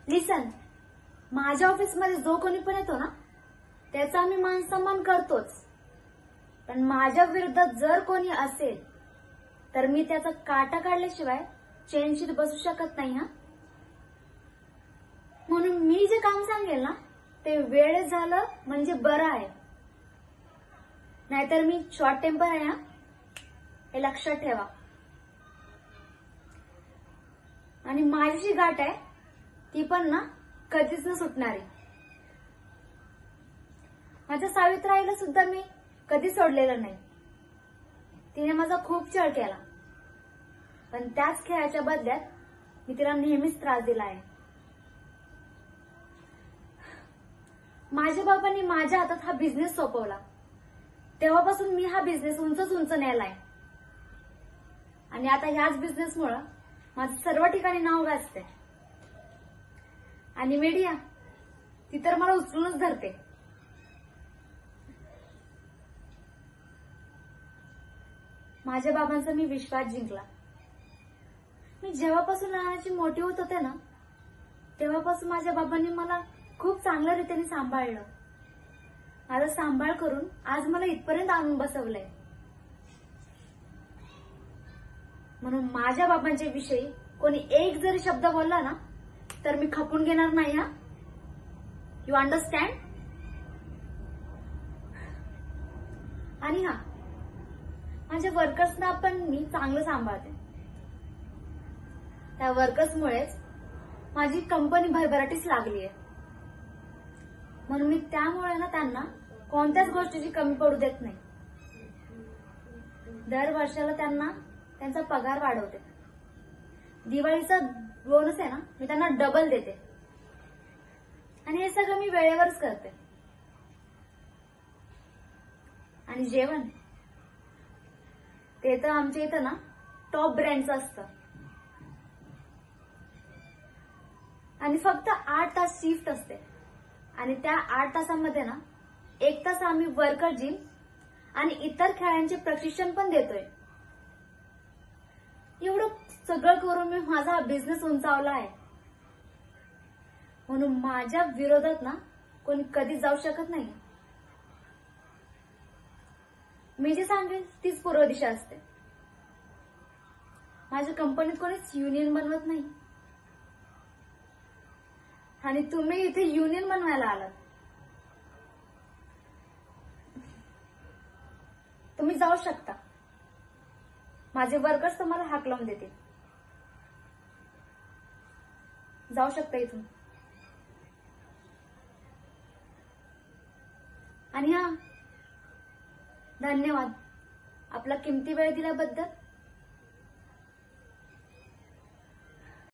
लिसन, माझ्या ऑफिसमध्ये जो कोणी पण येतो ना त्याचा आम्ही मान सन्मान करतोच, पण माझ्या विरोधात जर कोणी असेल तर मी त्याचा काटा काढल्याशिवाय चेनशीर बसू शकत नाही. म्हणून मी जे काम सांगेल ना ते वेळेत झालं म्हणजे बरं आहे, नाहीतर मी शॉर्ट टेम्पर आहे हे लक्षात ठेवा. आणि माझी जी गाठ आहे ती पण ना कधीच न सुटणारी. माझ्या सावित्राईला सुद्धा मी कधी सोडलेलं नाही. तिने माझा खूप छळ केला, पण त्याच खेळाच्या बदल्यात मी तिला नेहमीच त्रास दिला आहे. माझ्या बाबांनी माझ्या हातात हा बिझनेस सोपवला, तेव्हापासून मी हा बिझनेस उंच नेलाय. आणि आता ह्याच बिझनेसमुळे माझं सर्व ठिकाणी नाव गाजते. आणि मीडिया ती तर मला उचलूनच धरते. माझ्या बाबांचा मी विश्वास जिंकला. मी जेव्हापासून लहानाची मोठी होत होते ना तेव्हापासून माझ्या बाबांनी मला खूप चांगल्या रीतीने सांभाळलं. माझा सांभाळ करून आज मला इथपर्यंत आणून बसवलंय. म्हणून माझ्या बाबांच्या विषयी कोणी एक जरी शब्द बोलला ना तर मी खपून घेणार नाही. You understand? आणि माझ्या वर्कर्सना पण मी चांगलं सांभाळते. त्या वर्कर्समुळेच माझी कंपनी भरभराटीस लागली आहे. म्हणून मी त्यामुळे ना त्यांना कोणत्याच गोष्टीची कमी पडू देत नाही. दर वर्षाला त्यांना त्यांचा पगार वाढवते. दिवाळीचा बोनस आहे ना मी त्यांना डबल देते. आणि हे सगळं मी वेळेवरच करते. आणि जेवण ते तर आमच्या इथं ना टॉप ब्रँडचं असतं. आणि फक्त 8 तास शिफ्ट असते. आणि त्या 8 तासामध्ये ना 1 तास आम्ही वर्कर जिम आणि इतर खेळांचे प्रशिक्षण पण देतोय. एवढं सगळं करून मी माझा बिझनेस उंचावला आहे. म्हणून माझ्या विरोधात ना कोणी कधीच जाऊ शकत नाही. मी जे सांगेन तीच पूर्व दिशा असते. माझ्या कंपनीत कोणीच युनियन बनवत नाही. आणि तुम्ही इथे युनियन बनवायला आलात. तुम्ही जाऊ शकता. माझे वर्कर्स तुम्हाला हाक लावून देतील. जाऊ शकता इथून. आणि धन्यवाद आपला किमती वेळ दिल्याबद्दल.